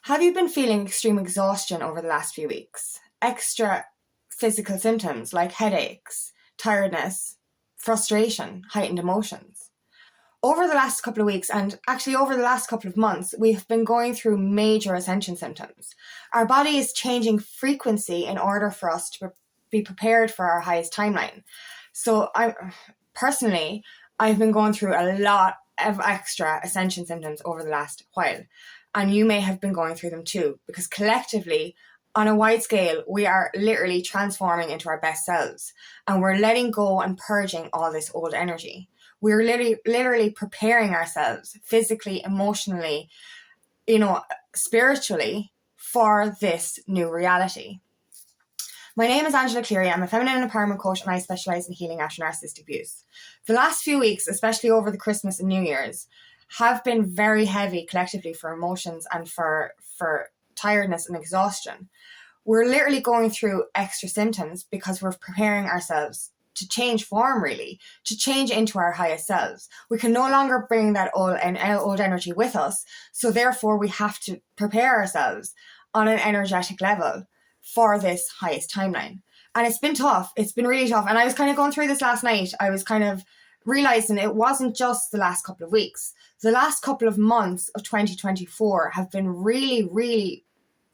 Have you been feeling extreme exhaustion over the last few weeks? Extra physical symptoms like headaches, tiredness, frustration, heightened emotions? Over the last couple of weeks, and actually over the last couple of months, we've been going through major ascension symptoms. Our body is changing frequency in order for us to be prepared for our highest timeline. So I've been going through a lot of extra ascension symptoms over the last while. And you may have been going through them too, because collectively, on a wide scale, we are literally transforming into our best selves. And we're letting go and purging all this old energy. We're literally preparing ourselves physically, emotionally, spiritually for this new reality. My name is Angela Cleary. I'm a feminine empowerment coach and I specialise in healing after narcissistic abuse. The last few weeks, especially over the Christmas and New Year's, have been very heavy collectively for emotions and for tiredness and exhaustion. We're literally going through extra symptoms because we're preparing ourselves to change form, really, to change into our highest selves. We can no longer bring that old energy with us, so therefore we have to prepare ourselves on an energetic level for this highest timeline. And it's been tough. It's been really tough. And I was kind of going through this last night. I was kind of realizing it wasn't just the last couple of weeks. The last couple of months of 2024 have been really, really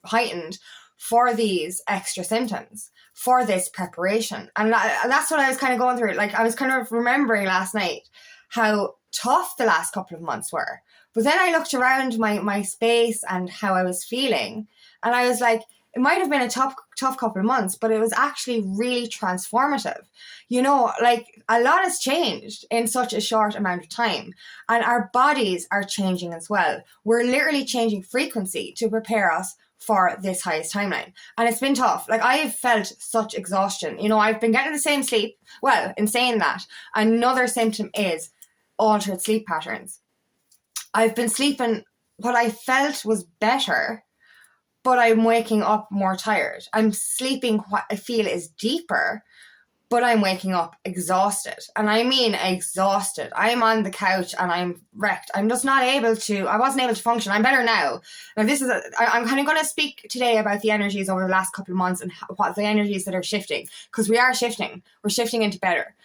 heightened for these extra symptoms, for this preparation. And that's what I was kind of going through. Like, I was kind of remembering last night how tough the last couple of months were. But then I looked around my space and how I was feeling, and I was like, it might have been a tough couple of months, but it was actually really transformative. Like, a lot has changed in such a short amount of time, and our bodies are changing as well. We're literally changing frequency to prepare us for this highest timeline. And it's been tough. Like, I've felt such exhaustion. I've been getting the same sleep. Well, in saying that, another symptom is altered sleep patterns. I've been sleeping what I felt was better, but I'm waking up more tired. I'm sleeping what I feel is deeper, but I'm waking up exhausted. And I mean exhausted. I'm on the couch and I'm wrecked. I wasn't able to function. I'm better now. Now I'm kind of going to speak today about the energies over the last couple of months and what the energies that are shifting, because we are shifting. We're shifting into better.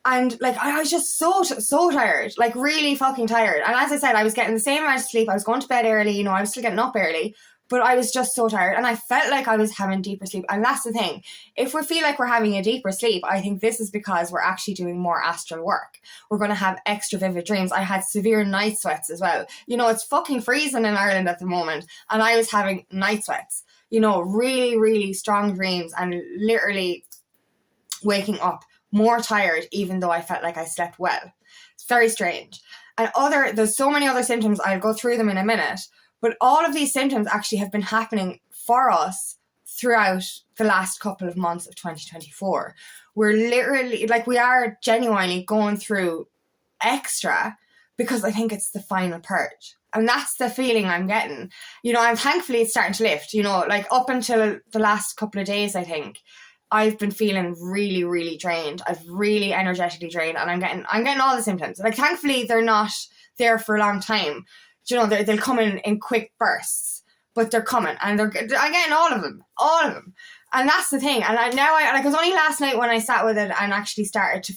And like, I was just so tired, like really fucking tired. And as I said, I was getting the same amount of sleep. I was going to bed early, I was still getting up early, but I was just so tired and I felt like I was having deeper sleep. And that's the thing. If we feel like we're having a deeper sleep, I think this is because we're actually doing more astral work. We're going to have extra vivid dreams. I had severe night sweats as well. It's fucking freezing in Ireland at the moment, and I was having night sweats, really, really strong dreams, and literally waking up more tired even though I felt like I slept well. It's very strange. And there's so many other symptoms. I'll go through them in a minute. But all of these symptoms actually have been happening for us throughout the last couple of months of 2024. We're literally, like, we are genuinely going through extra because I think it's the final purge. And that's the feeling I'm getting. And thankfully it's starting to lift, like up until the last couple of days, I think I've been feeling really, really drained. I've really energetically drained, and I'm getting all the symptoms. Like, thankfully they're not there for a long time. They'll come in quick bursts, but they're coming, and I'm getting all of them. And that's the thing. And it was only last night when I sat with it and actually started to,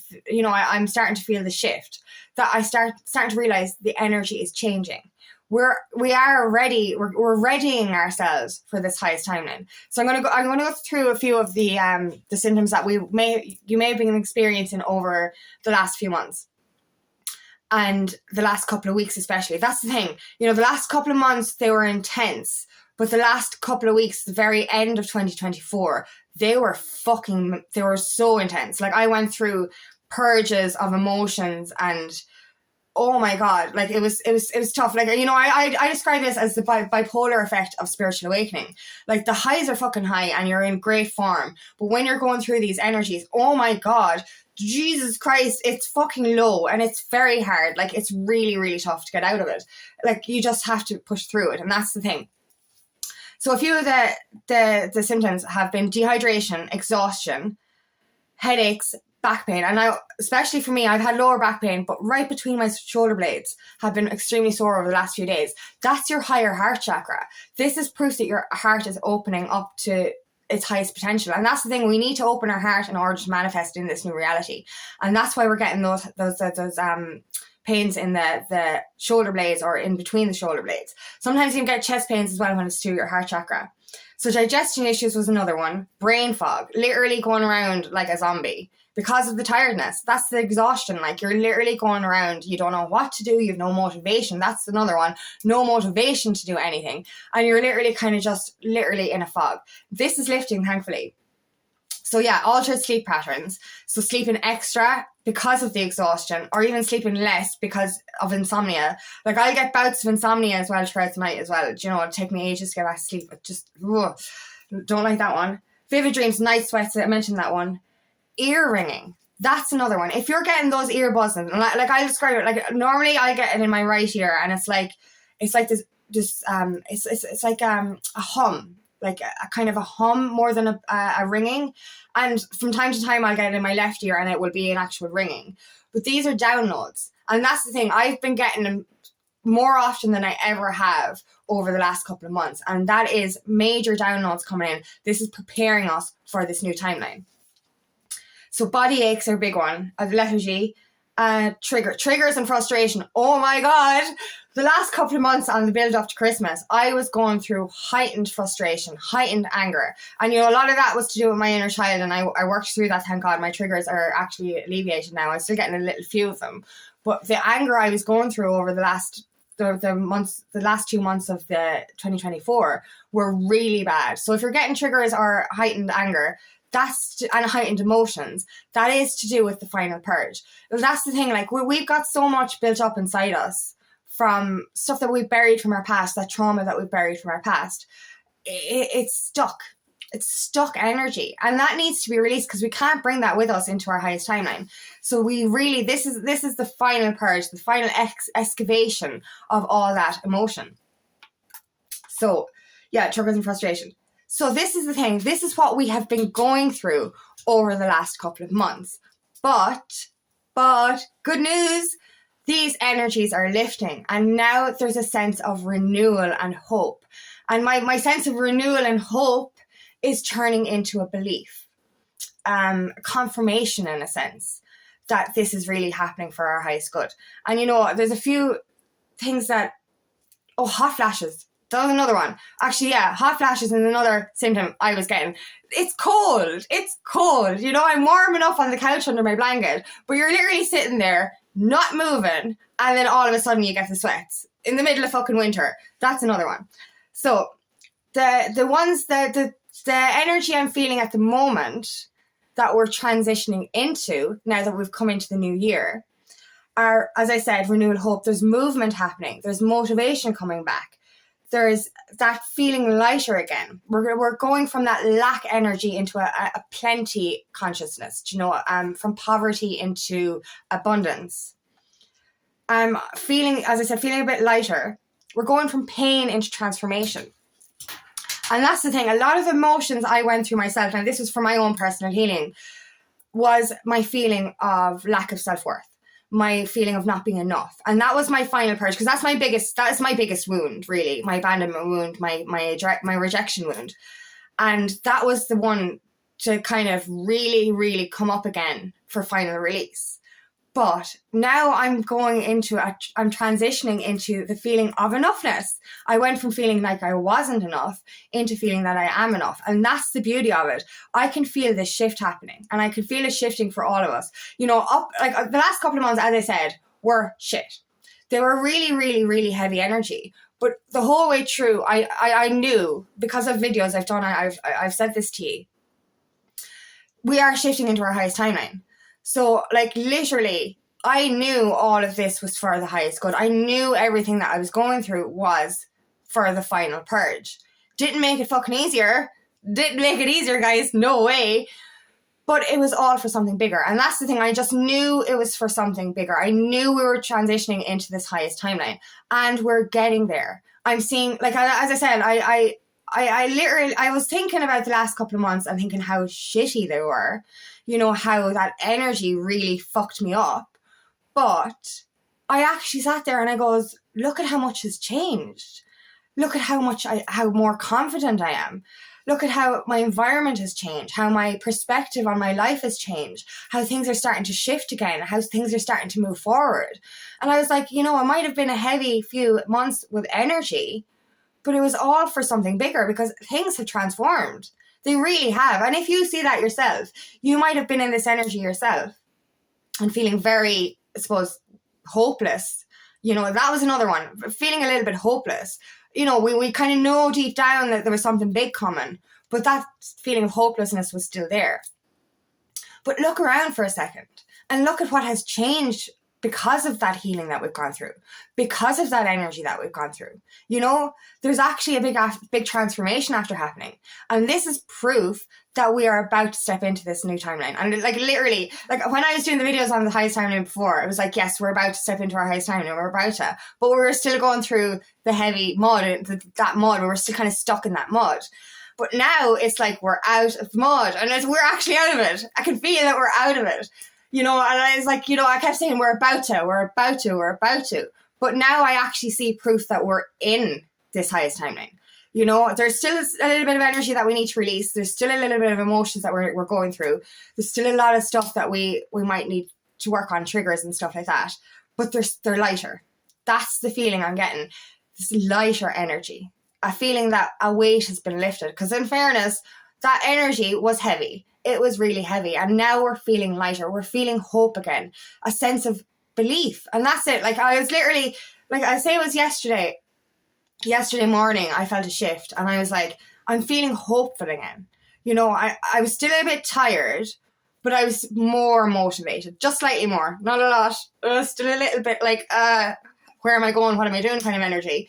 I'm starting to feel the shift, that I starting to realize the energy is changing. We're readying ourselves for this highest timeline. So I'm going to go through a few of the symptoms that you may have been experiencing over the last few months. And the last couple of weeks especially. That's the thing. The last couple of months, they were intense. But the last couple of weeks, the very end of 2024, they were so intense. Like, I went through purges of emotions, and oh my God, like, it was tough. Like, I describe this as the bipolar effect of spiritual awakening. Like, the highs are fucking high and you're in great form. But when you're going through these energies, oh my God, Jesus Christ, it's fucking low and it's very hard. Like, it's really, really tough to get out of it. Like, you just have to push through it. And that's the thing. So a few of the symptoms have been dehydration, exhaustion, headaches, back pain. And now, especially for me, I've had lower back pain, but right between my shoulder blades have been extremely sore over the last few days. That's your higher heart chakra. This is proof that your heart is opening up to its highest potential. And that's the thing, we need to open our heart in order to manifest in this new reality. And that's why we're getting those pains in the shoulder blades or in between the shoulder blades. Sometimes you can get chest pains as well when it's to your heart chakra. So digestion issues was another one. Brain fog, literally going around like a zombie because of the tiredness. That's the exhaustion. Like, you're literally going around, you don't know what to do, you have no motivation. That's another one. No motivation to do anything. And you're literally kind of just literally in a fog. This is lifting, thankfully. So yeah, altered sleep patterns. So sleeping extra because of the exhaustion, or even sleeping less because of insomnia. Like, I'll get bouts of insomnia as well throughout the night as well. Do you know, it'll take me ages to get back to sleep. It just, don't like that one. Vivid dreams, night sweats, I mentioned that one. Ear ringing. That's another one. If you're getting those ear buzzing, like I'll describe it, like normally I get it in my right ear, and it's like it's like a hum, like a kind of a hum more than a ringing. And from time to time I'll get it in my left ear and it will be an actual ringing. But these are downloads. And that's the thing, I've been getting them more often than I ever have over the last couple of months. And that is major downloads coming in. This is preparing us for this new timeline. So body aches are a big one. Lethargy, triggers and frustration. Oh my God. The last couple of months on the build up to Christmas, I was going through heightened frustration, heightened anger. And, you know, a lot of that was to do with my inner child. And I worked through that, thank God. My triggers are actually alleviated now. I'm still getting a little few of them. But the anger I was going through over the last 2 months of the 2024 were really bad. So if you're getting triggers or heightened anger, and heightened emotions, that is to do with the final purge. That's the thing, like we've got so much built up inside us from stuff that we've buried from our past, that trauma that we've buried from our past. It's stuck. It's stuck energy, and that needs to be released because we can't bring that with us into our highest timeline. So we really, this is the final purge, the final excavation of all that emotion. So yeah, triggers and frustration. So this is the thing. This is what we have been going through over the last couple of months. But good news, these energies are lifting. And now there's a sense of renewal and hope. And my sense of renewal and hope is turning into a belief, confirmation in a sense that this is really happening for our highest good. And, you know, there's a few things that, hot flashes. That was another one. Actually, yeah, hot flashes is another symptom I was getting. It's cold. It's cold. You know, I'm warm enough on the couch under my blanket, but you're literally sitting there, not moving, and then all of a sudden you get the sweats in the middle of fucking winter. That's another one. So the energy I'm feeling at the moment that we're transitioning into, now that we've come into the new year, are, as I said, renewal, hope. There's movement happening. There's motivation coming back. There's that feeling lighter again. We're going from that lack energy into a plenty consciousness, you know, from poverty into abundance. I'm feeling, as I said, feeling a bit lighter. We're going from pain into transformation. And that's the thing. A lot of emotions I went through myself, and this was for my own personal healing, was my feeling of lack of self-worth. My feeling of not being enough. And that was my final purge, because that is my biggest wound, really. My abandonment wound, my rejection wound. And that was the one to kind of really, really come up again for final release. But now I'm transitioning into the feeling of enoughness. I went from feeling like I wasn't enough into feeling that I am enough. And that's the beauty of it. I can feel this shift happening, and I can feel it shifting for all of us. You know, the last couple of months, as I said, were shit. They were really, really, really heavy energy. But the whole way through, I knew, because of videos I've done, I've said this to you, we are shifting into our highest timeline. So, like, literally, I knew all of this was for the highest good. I knew everything that I was going through was for the final purge. Didn't make it fucking easier. Didn't make it easier, guys. No way. But it was all for something bigger. And that's the thing. I just knew it was for something bigger. I knew we were transitioning into this highest timeline. And we're getting there. I'm seeing, like, as I said, I was thinking about the last couple of months and thinking how shitty they were, you know, how that energy really fucked me up. But I actually sat there and I goes, look at how much has changed. Look at how more confident I am. Look at how my environment has changed, how my perspective on my life has changed, how things are starting to shift again, how things are starting to move forward. And I was like, you know, it might have been a heavy few months with energy, but it was all for something bigger because things have transformed. They really have. And if you see that yourself, you might have been in this energy yourself and feeling very, I suppose, hopeless. You know, that was another one, feeling a little bit hopeless. You know, we kind of know deep down that there was something big coming, but that feeling of hopelessness was still there. But look around for a second and look at what has changed because of that healing that we've gone through, because of that energy that we've gone through. You know, there's actually a big transformation after happening. And this is proof that we are about to step into this new timeline. And like literally, like when I was doing the videos on the highest timeline before, it was like, yes, we're about to step into our highest timeline, we're about to, but we were still going through the heavy mud, that mud, we were still kind of stuck in that mud. But now it's like we're out of the mud and we're actually out of it. I can feel that we're out of it. You know, and I was like, you know, I kept saying we're about to. But now I actually see proof that we're in this highest timeline. You know, there's still a little bit of energy that we need to release. There's still a little bit of emotions that we're going through. There's still a lot of stuff that we might need to work on, triggers and stuff like that. But they're lighter. That's the feeling I'm getting. This lighter energy. A feeling that a weight has been lifted. Because in fairness, that energy was heavy. It was really heavy. And now we're feeling lighter. We're feeling hope again. A sense of belief. And that's it. Like I was literally, like I say it was yesterday morning, I felt a shift. And I was like, I'm feeling hopeful again. You know, I was still a bit tired, but I was more motivated. Just slightly more. Not a lot. Still a little bit like, where am I going? What am I doing kind of energy.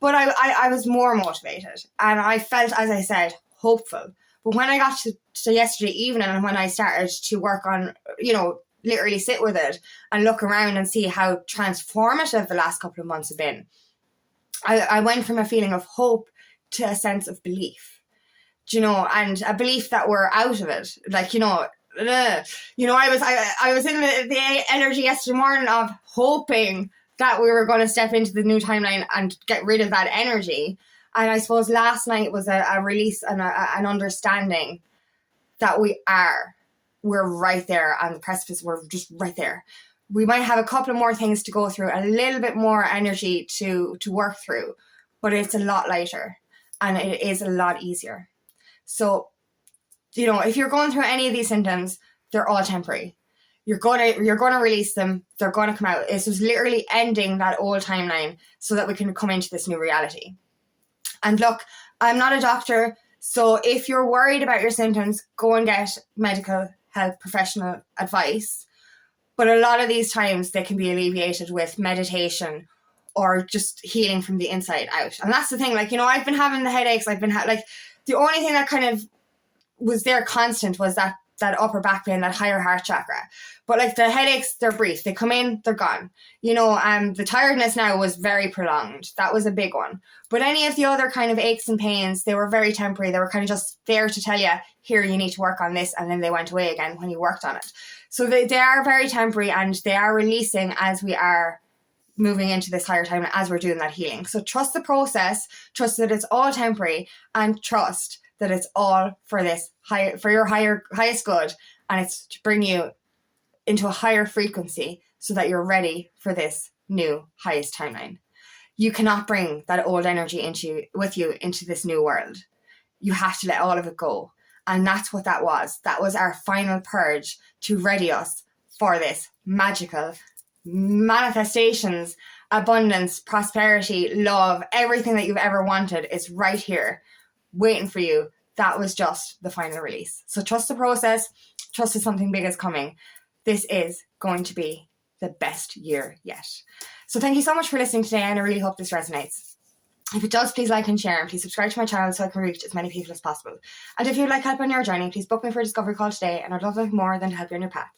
But I was more motivated. And I felt, as I said, hopeful. But when I got to yesterday evening and when I started to work on, you know, literally sit with it and look around and see how transformative the last couple of months have been, I went from a feeling of hope to a sense of belief, you know, and a belief that we're out of it. Like, you know, I was in the energy yesterday morning of hoping that we were going to step into the new timeline and get rid of that energy. And I suppose last night was a release and an understanding that we're right there on the precipice. We're just right there. We might have a couple of more things to go through, a little bit more energy to work through, but it's a lot lighter and it is a lot easier. So, you know, if you're going through any of these symptoms, they're all temporary. You're gonna release them. They're gonna come out. It's just literally ending that old timeline so that we can come into this new reality. And look, I'm not a doctor, so if you're worried about your symptoms, go and get medical health professional advice. But a lot of these times they can be alleviated with meditation or just healing from the inside out. And that's the thing, like, you know, I've been having the headaches. I've been like, the only thing that kind of was there constant was that upper back pain, that higher heart chakra. But like the headaches, they're brief. They come in, they're gone. You know, the tiredness now was very prolonged. That was a big one. But any of the other kind of aches and pains, they were very temporary. They were kind of just there to tell you, here, you need to work on this. And then they went away again when you worked on it. So they are very temporary and they are releasing as we are moving into this higher time, as we're doing that healing. So trust the process, trust that it's all temporary, and trust that it's all for this for your highest good, and it's to bring you into a higher frequency so that you're ready for this new highest timeline. You cannot bring that old energy with you into this new world. You have to let all of it go. And that's what that was. That was our final purge to ready us for this magical manifestations, abundance, prosperity, love, everything that you've ever wanted is right here waiting for you. That was just the final release. So trust the process. Trust that something big is coming. This is going to be the best year yet. So thank you so much for listening today, and I really hope this resonates. If it does, please like and share, and please subscribe to my channel so I can reach as many people as possible. And if you'd like help on your journey, please book me for a discovery call today, and I'd love nothing more than to help you on your path.